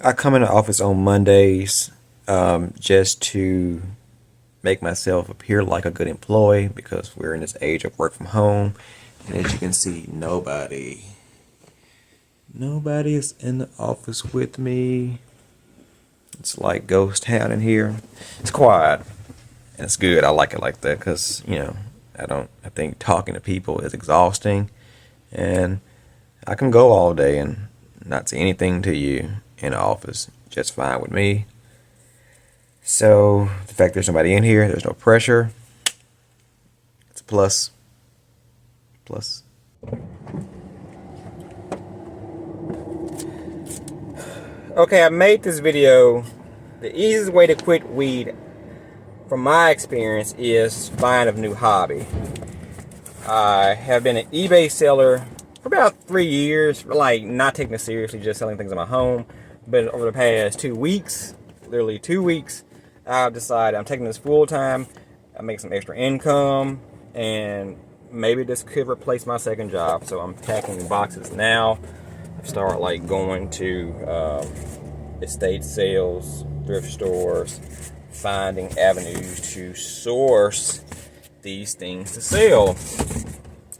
I come in the office on Mondays just to make myself appear like a good employee because we're in this age of work from home. And as you can see, nobody is in the office with me. It's like ghost town in here. It's quiet and it's good. I like it like that because, I think talking to people is exhausting and I can go all day and not say anything to you in the office. Just fine with me. So the fact there's nobody in here, there's no pressure. It's a plus. Plus. Okay, I made this video. The easiest way to quit weed, from my experience, is find a new hobby. I have been an eBay seller for about 3 years, like not taking it seriously, just selling things in my home. But over the past 2 weeks, literally 2 weeks, I've decided I'm taking this full time. I make some extra income, and maybe this could replace my second job. So I'm packing boxes now. I start like going to estate sales, thrift stores, finding avenues to source these things to sell.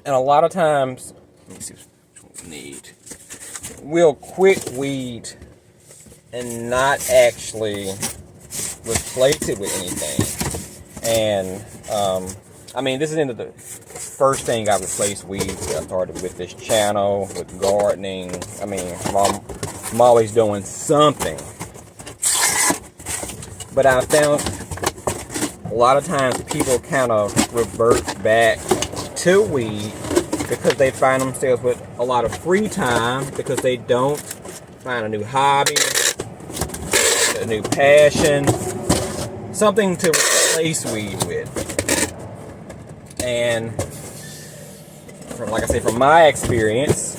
And a lot of times, let me see what we need. We'll quit weed and not actually replace it with anything. And this isn't the first thing I replaced weed with. I started with this channel, with gardening. I'm always doing something. But I found a lot of times people kind of revert back to weed because they find themselves with a lot of free time because they don't find a new hobby, a new passion, something to replace weed with. And from my experience,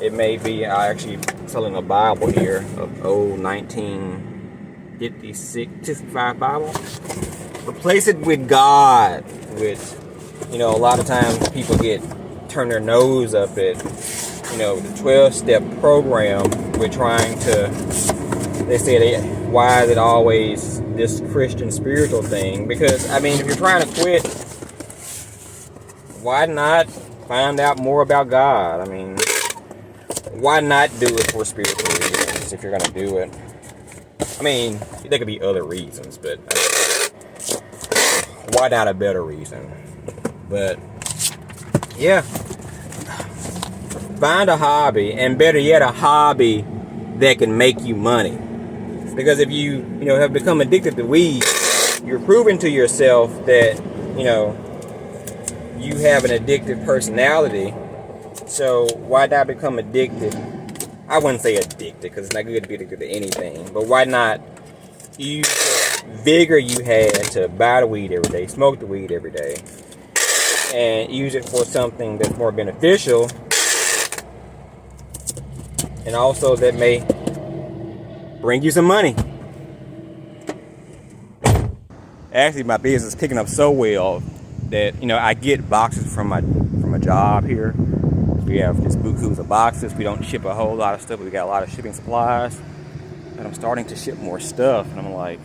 it may be, I actually selling a Bible here, of old 1955 Bible. Replace it with God. A lot of times people turn their nose up at, the 12-step program. We're trying to, why is it always this Christian spiritual thing? Because, if you're trying to quit, why not find out more about God? Why not do it for spiritual reasons if you're going to do it? There could be other reasons, but why not a better reason? But yeah, find a hobby, and better yet, a hobby that can make you money. Because if you have become addicted to weed, you're proving to yourself that you have an addictive personality. So why not become addicted? I wouldn't say addicted because it's not good to be addicted to anything. But why not use the vigor you had to buy the weed every day, smoke the weed every day, and use it for something that's more beneficial, and also that may bring you some money. Actually, my business is picking up so well that I get boxes from my job here. We have just bukus of boxes. We don't ship a whole lot of stuff, but we got a lot of shipping supplies. And I'm starting to ship more stuff, and I'm like,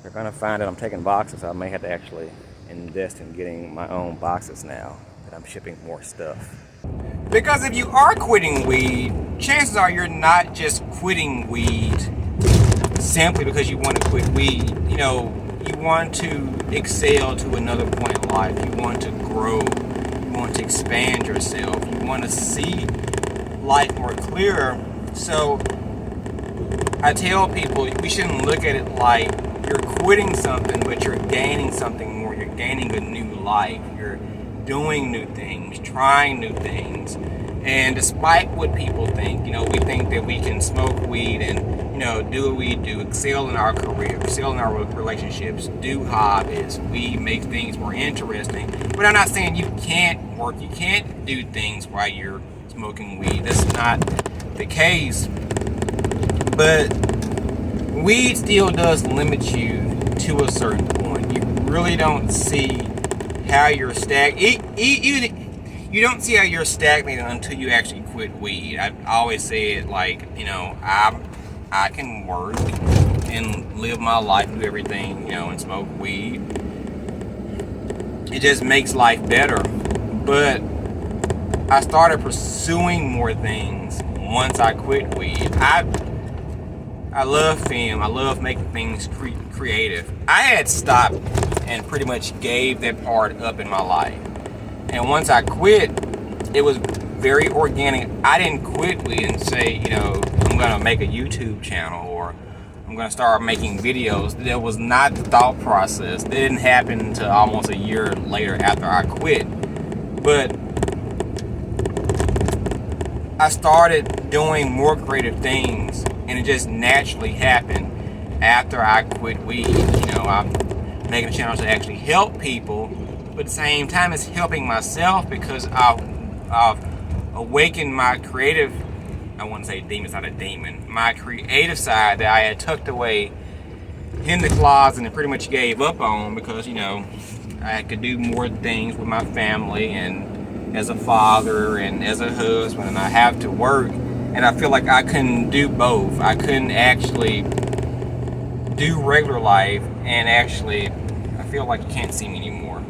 they're gonna find that I'm taking boxes. I may have to actually invest in getting my own boxes now that I'm shipping more stuff. Because if you are quitting weed, chances are you're not just quitting weed simply because you want to quit weed. You want to excel to another point in life. You want to grow. You want to expand yourself. You want to see life more clearer. So I tell people we shouldn't look at it like you're quitting something, but you're gaining something more. You're gaining a new life. You're doing new things, trying new things. And despite what people think, we think that we can smoke weed and, do what we do, excel in our career, excel in our relationships, do hobbies, we make things more interesting. But I'm not saying you can't work, you can't do things while you're smoking weed. That's not the case. But weed still does limit you to a certain point. You really don't see how you're you don't see how you're stagnating until you actually quit weed. I always said, like, you know, I can work and live my life, do everything, you know, and smoke weed. It just makes life better. But I started pursuing more things once I quit weed. I love film. I love making things creative. I had stopped and pretty much gave that part up in my life. And once I quit, it was very organic. I didn't quit weed and say, you know, I'm going to make a YouTube channel or I'm going to start making videos. That was not the thought process. It didn't happen until almost a year later after I quit. But I started doing more creative things, and it just naturally happened after I quit weed. You know, I'm making a channel to actually help people, but at the same time, it's helping myself because I've awakened my creative, I wouldn't say demon, it's not a demon, my creative side that I had tucked away in the closet and pretty much gave up on because, you know, I could do more things with my family and as a father and as a husband, and I have to work, and I feel like I couldn't do both. I couldn't actually do regular life and actually, I feel like you can't see me anymore.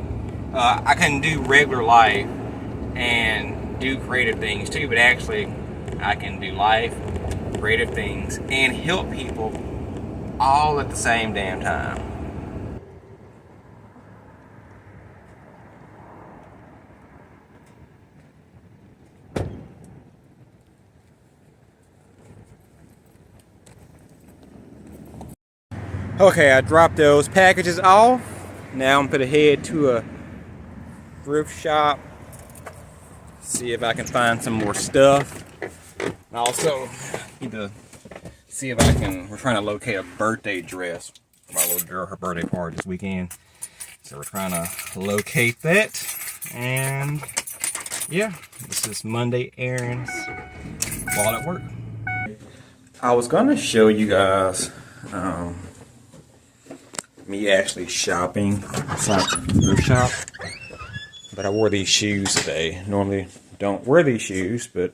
I couldn't do regular life and do creative things too, but actually I can do life, creative things, and help people all at the same damn time. Okay, I dropped those packages off. Now I'm gonna head to a thrift shop, see if I can find some more stuff. And also need to see if we're trying to locate a birthday dress for my little girl, her birthday party this weekend. So we're trying to locate that. And yeah, this is Monday errands while at work. I was gonna show you guys me actually shopping inside the thrift shop, but I wore these shoes today. Normally don't wear these shoes, but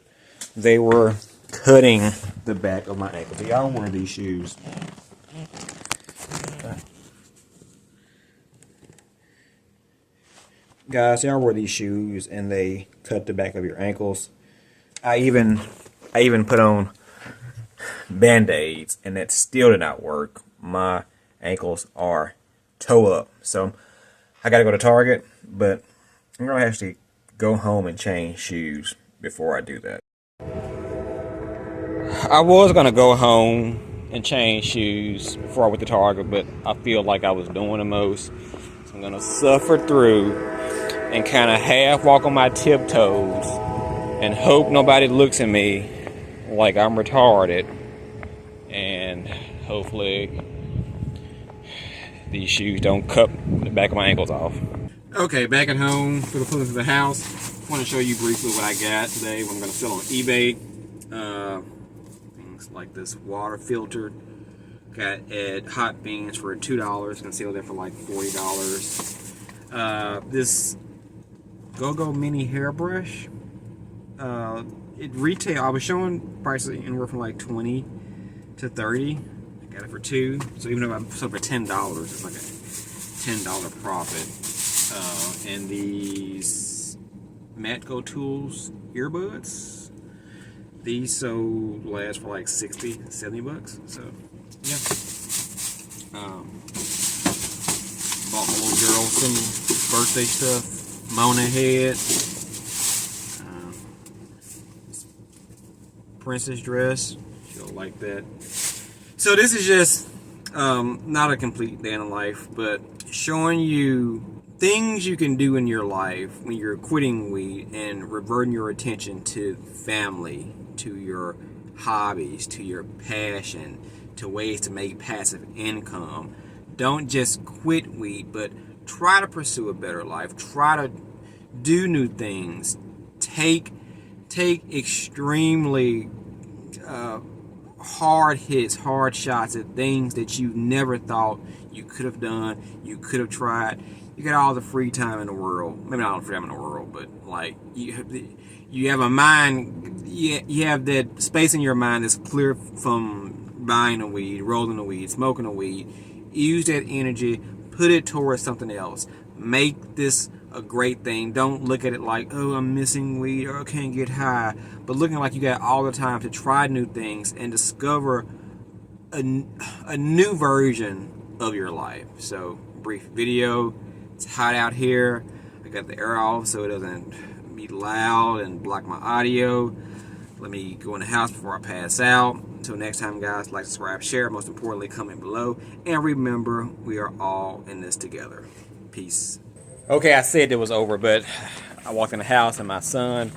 they were cutting the back of my ankle. Y'all wear these shoes. Guys, y'all wear these shoes and they cut the back of your ankles. I even put on Band-Aids and that still did not work. My ankles are toe up. So I gotta go to Target, but I'm gonna actually go home and change shoes before I do that. I was gonna go home and change shoes before I went to Target, but I feel like I was doing the most. So I'm gonna suffer through and kind of half walk on my tiptoes and hope nobody looks at me like I'm retarded, and hopefully these shoes don't cut the back of my ankles off. Okay, back at home for the pulling to the house. I want to show you briefly what I got today, what I'm going to sell on eBay. Things like this water filter. Got at Hot Beans for $2. You can sell that for like $40. This Go-Go Mini hairbrush. It retail, I was showing prices anywhere from like 20 to 30. I got it for $2. So even though I sold for $10, it's like a $10 profit. And these Matco Tools earbuds. These so last for like 60, 70 bucks. So yeah. Bought my little girl some birthday stuff. Mona head. Princess dress. She'll like that. So this is just not a complete day in the life, but showing you things you can do in your life when you're quitting weed and reverting your attention to family, to your hobbies, to your passion, to ways to make passive income. Don't just quit weed, but try to pursue a better life. Try to do new things. Take extremely hard hits, hard shots at things that you never thought you could have done, you could have tried. You got all the free time in the world. Maybe not all the free time in the world, but like you have a mind, you have that space in your mind that's clear from buying a weed, rolling a weed, smoking a weed. Use that energy, put it towards something else. Make this a great thing. Don't look at it like, oh, I'm missing weed or I can't get high, but looking like you got all the time to try new things and discover a new version of your life. So, brief video. It's hot out here. I got the air off so it doesn't be loud and block my audio. Let me go in the house before I pass out. Until next time, guys, like, subscribe, share. Most importantly, comment below. And remember, we are all in this together. Peace. Okay, I said it was over, but I walked in the house and my son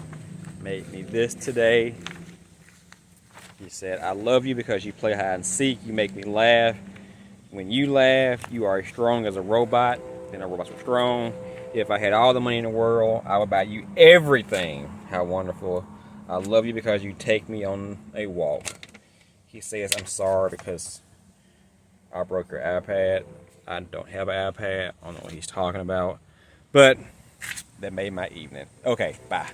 made me this today. He said, I love you because you play hide and seek. You make me laugh. When you laugh, you are as strong as a robot. Then our robots were strong. If I had all the money in the world, I would buy you everything. How wonderful. I love you because you take me on a walk. He says, I'm sorry because I broke your iPad. I don't have an iPad. I don't know what he's talking about. But that made my evening. Okay, bye.